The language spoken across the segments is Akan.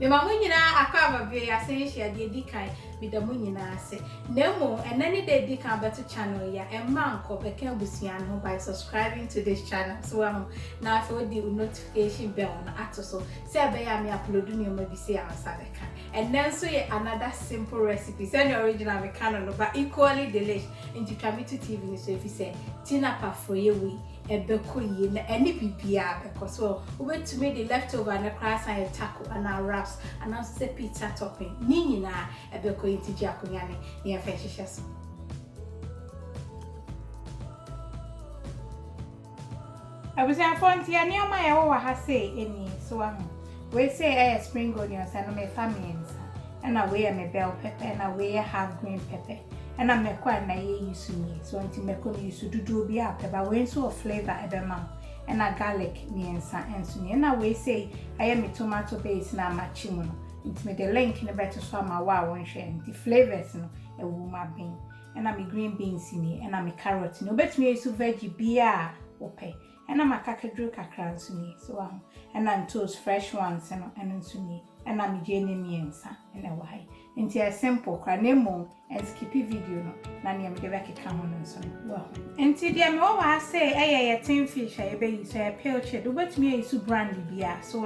Me mamunyina akwa be asenhia de dikan me da munyina ase. Nemo enani de dikan beto channel ya emma nko beka abusua no by subscribing to this channel. So na afi the notification bell na ato so say be ya me upload new ma bi say answer beka. And then so another simple recipe. Say the original me can no but equally delicious. Into Tramito TV ni so if you say Tinapa for ye we ebeko ye na any bibia because so we to make the leftover na class and taco and our wraps and also say pizza topping ni nyina ebeko into jakonya ne ya fehyehyɛ so. Abusia fonti ani oma ye wo ha say eni so we say spring onions and me famines and we me bell pepper and we have green pepper. And I'm a quite na ye use me, so until me come use to do be up about when so flavor ebema and a garlic miensa and so and I we say I am a tomato base na machimuno. Into me the link in the better so my wow and share the flavors no a woman bean and I'm a green beans in here and I'm a carrot no bet me so veggie beer ope and I'm a kakadru kakran to me so and I'm toast fresh ones and to me and I'm a jenny miensa and a why. Into a simple cranemo and skippy video no na near the back account and so well. Into the more I say a tin fish I be so a pilchard but me is brandy beer so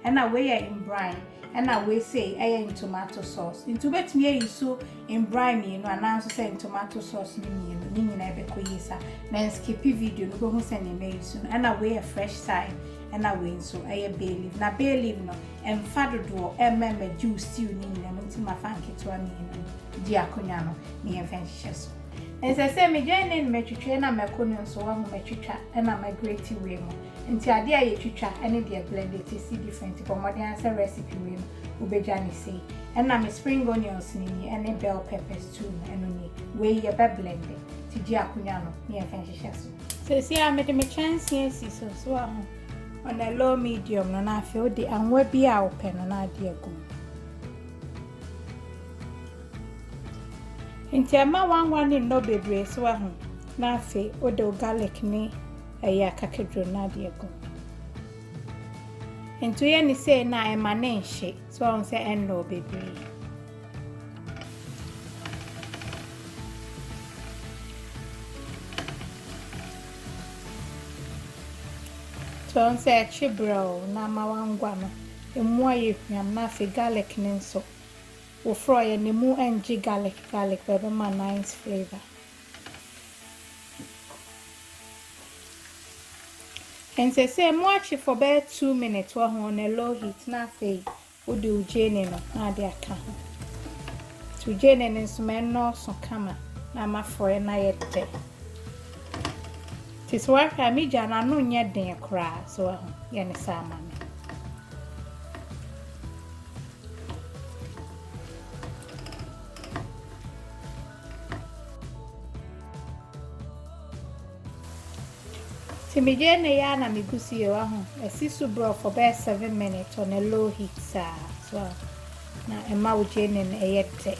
and I weigh in brine and I will say in tomato sauce into bet me is so in brine me no announce say tomato sauce ni na be ko yisa na skippy video no go send me soon and I weigh a fresh thyme and I win so bay leaf na bay leaf no and fado do emma juice stew ni na nti ma fanke to ani no di akonya no ni enfenhye so and say me join in me twitwe na makono so wa mo twitwa and na my great way mo nti ade aye twitwa and dey blend it see different for modern answer recipe way no obeja ni say and na me spring onions ni and bell peppers too and oni we ye be blend ti di akonya no ni enfenhye so see I made me chance yes so on a low medium no na feel the anwa bia open no na ade agum nti ama wanwan no bebre so na fe o de garlic ni aya kakedro na ade agum nti ye ni say na ema na nhye so on say en no bebre so on say chibro na mawangwa no emu aye hwam na fe garlic ni nso wo fry ne mu enji garlic bebe ma nice flavor and say mo achi for about 2 minutes wa on a low heat na fe wo de ujene no na de aka ho to ujene ne nso men no so kama na ma fry na yete tis work ami jana no nya den kra so ye ne sama me timijene ya na migusi ye wa ho esisu bro for about 7 minutes on a low heat so na ema ujene ne yete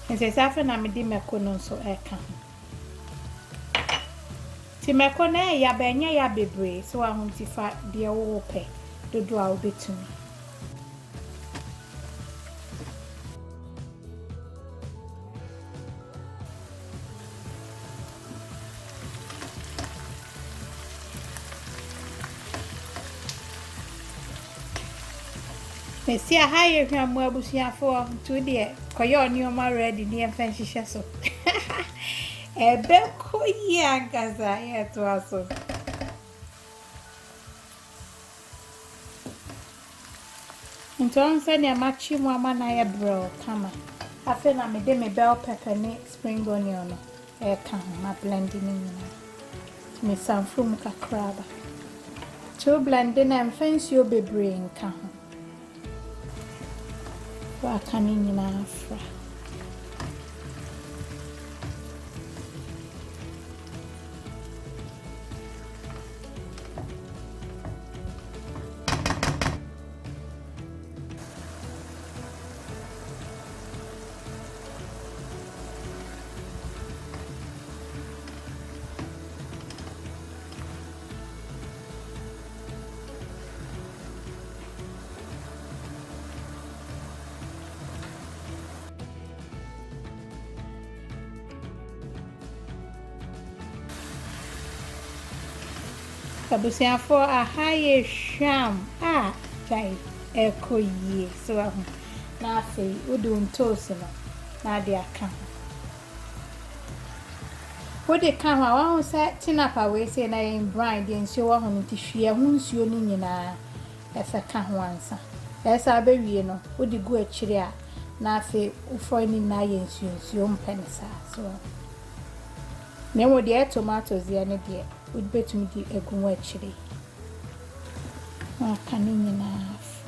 nse safa na me di mekono so eka Timeko na ya benya ya bebre so ahuntifa de wo pe dodo a obetumi Mesi a haye hwa mo abusuafo to de koyo ni o ma ready ni enfenhye so ebe ko ya gaza ya to aso ntonse ni amachi mu amana ya bro kama afi na me de me bell pepper ni spring onion no e ka ma blend ni nyina me sanfrum kakraba to blend na mfensi obebre nka ho wa kani nyina afra Abusuafo ahaye hwam chai ekoyie so ahu na afi udun toast no na de aka ho de ka ho a se tinapa we se na in brine de nsuo wa ho no ti hwie ho nsuo ni nyina efe ka ho ansa esa abewie no wo de gu akire a na afi ufo ni na ye nsuo mpensa so na wo de tomatoes ya ne de would bet me the egg actually. Canning enough.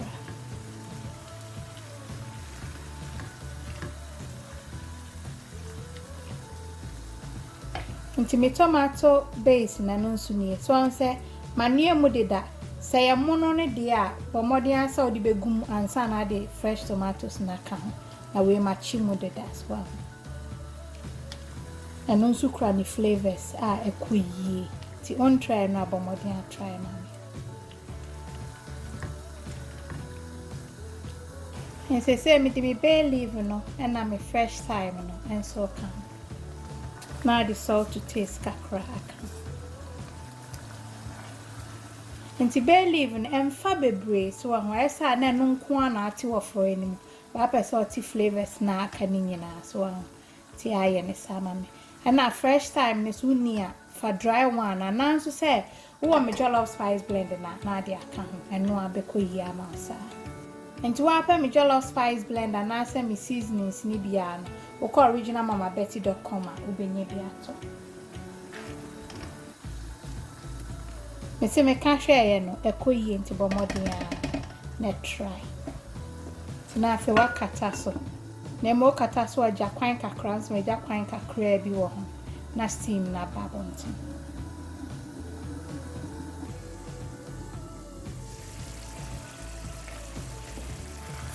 Into me tomato base na no suni. So I say, my near mudida. Say a monone dear, but more than saw the begum and sana de fresh tomatoes na can. Away my chimudida as well. And also cranny flavors are a quee. Ti on try na but more than try na. And say me to be bay leaf no, and I'm a fresh thyme no, and so come. Now the salt to taste kakra aka. And ti bay leaf and fabebre so I say na no nko na ati wo fro anim. Wa pese oti flavors na aka ni nyina so ti aye ne sama me. And na fresh thyme ne so nia for dry one and nanso say wo me jollof spice blend na de aka ho eno abeko yi amasa. Enti wa pa me jollof spice blend and na say me seasonings ni bia no wo call originalmamabetty.com a ubenye bia to. Me se me ka hwe ye no ekoyi enti bo modern a na try. Tina afi wa kata so. Na mo kata so aja kwan kakra so aja kwan kakra bi wo ho. Na steam na babonti.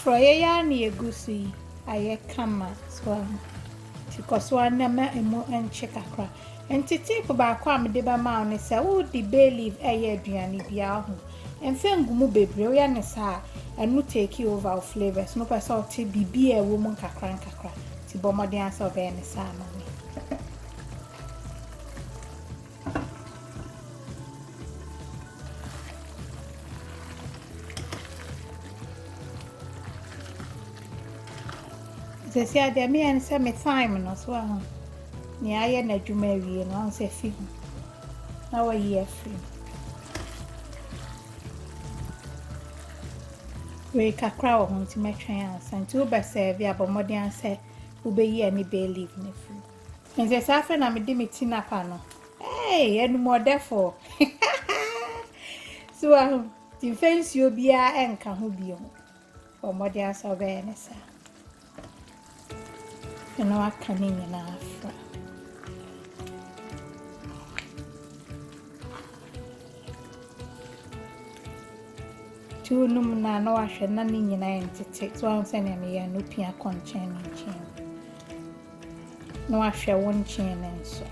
Froye ya ni egusi aye kama so because one na ma emo enche kakra. Enti tip ba kwa me de ba ma ne se wo di bay leaf eye aduane bia ho. Emfe ngumu bebre wo ya ne sa enu take over flavors no pesa o ti bibia e wo mu kakra kakra. Ti bomode ansa obe ne sa ma me. Se sia de me en se me thyme no so ho. Ni aye na dwuma wie no on se fi ho. Na wa ye free. We kakra wo ho ti metwen ansa nti wo be serve abomode ansa wo be yi ani bay leaf ne free. Nse sa fe na me di me tinapa no. Hey, enu modefo. So ti fancy obia enka ho bio. Bomode ansa be ne sa. You know, I can't even afra. Two numna no ashe na ni nyina entete. So I'm saying me ya no pia konchen nchen. No ashe won chen enso.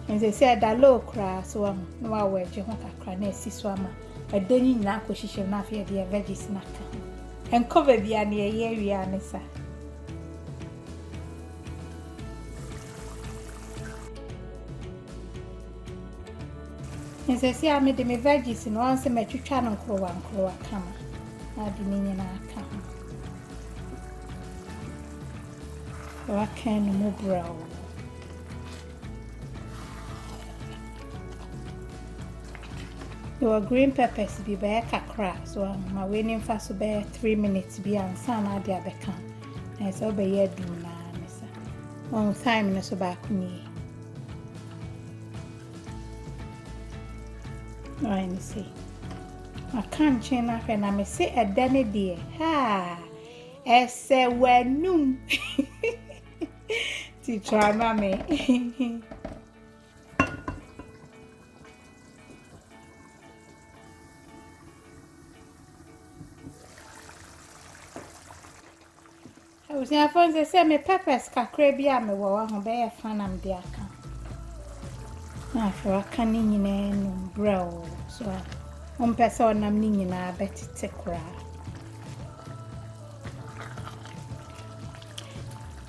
And they said that low crass one, no I wear Jehovah cranes, swammer, a denny nako she shall not fear the veggie snacker. And cover the area, Nessa. And they say I made me veggies in one cemetery channel crow and crow a camera. I didn't in our camera. So I can move brow. Your green peppers be by kakra, so my waiting for so by 3 minutes be and son at the other camp. And so by ye do na, Miss. On time, no so back me. I see. I can't change up and I may say a danny dear. Ha! As a well noon. To try, mammy. I was near friends, they say me peppers kakra bia me wo ho be ye fan am de aka. Na for aka ni nyina no bro so on person nam ni nyina betete kra.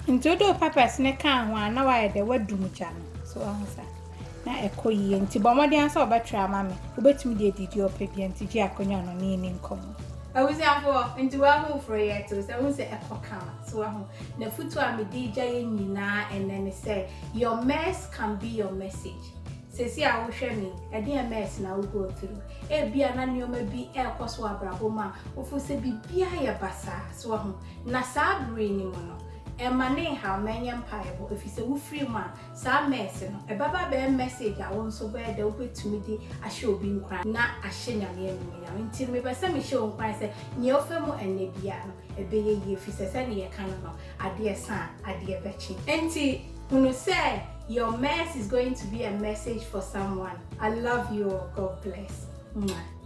Into do peppers ne can one na why the wadum gya no. So answer. Na ekoyi nti bomode ansa obetwa mama obetumi de didi opedi nti gi akonya no ni nkomo. Awusiafo nti wa hu for yet so we say ekoka so wa hu na futu a me di gya ye nyina and then say your mess can be your message. Sesi a wo hwe me e dey mess na wo go through e bia na neoma bi e koso abrabo ma wo fu se bibia ye basa so wa hu na sa brain ni mo no emane how many empire if you say wo free man sa mess no e baba be message a won so be da wo betumi di ahye obi nkran na ahye nyame enu ya nti me be se me hye nkran se nye ofemu enne bia no e be ye fi se se ne ye kan no ade san ade bechi nti unu say your mess is going to be a message for someone. I love you all. God bless. Mwah.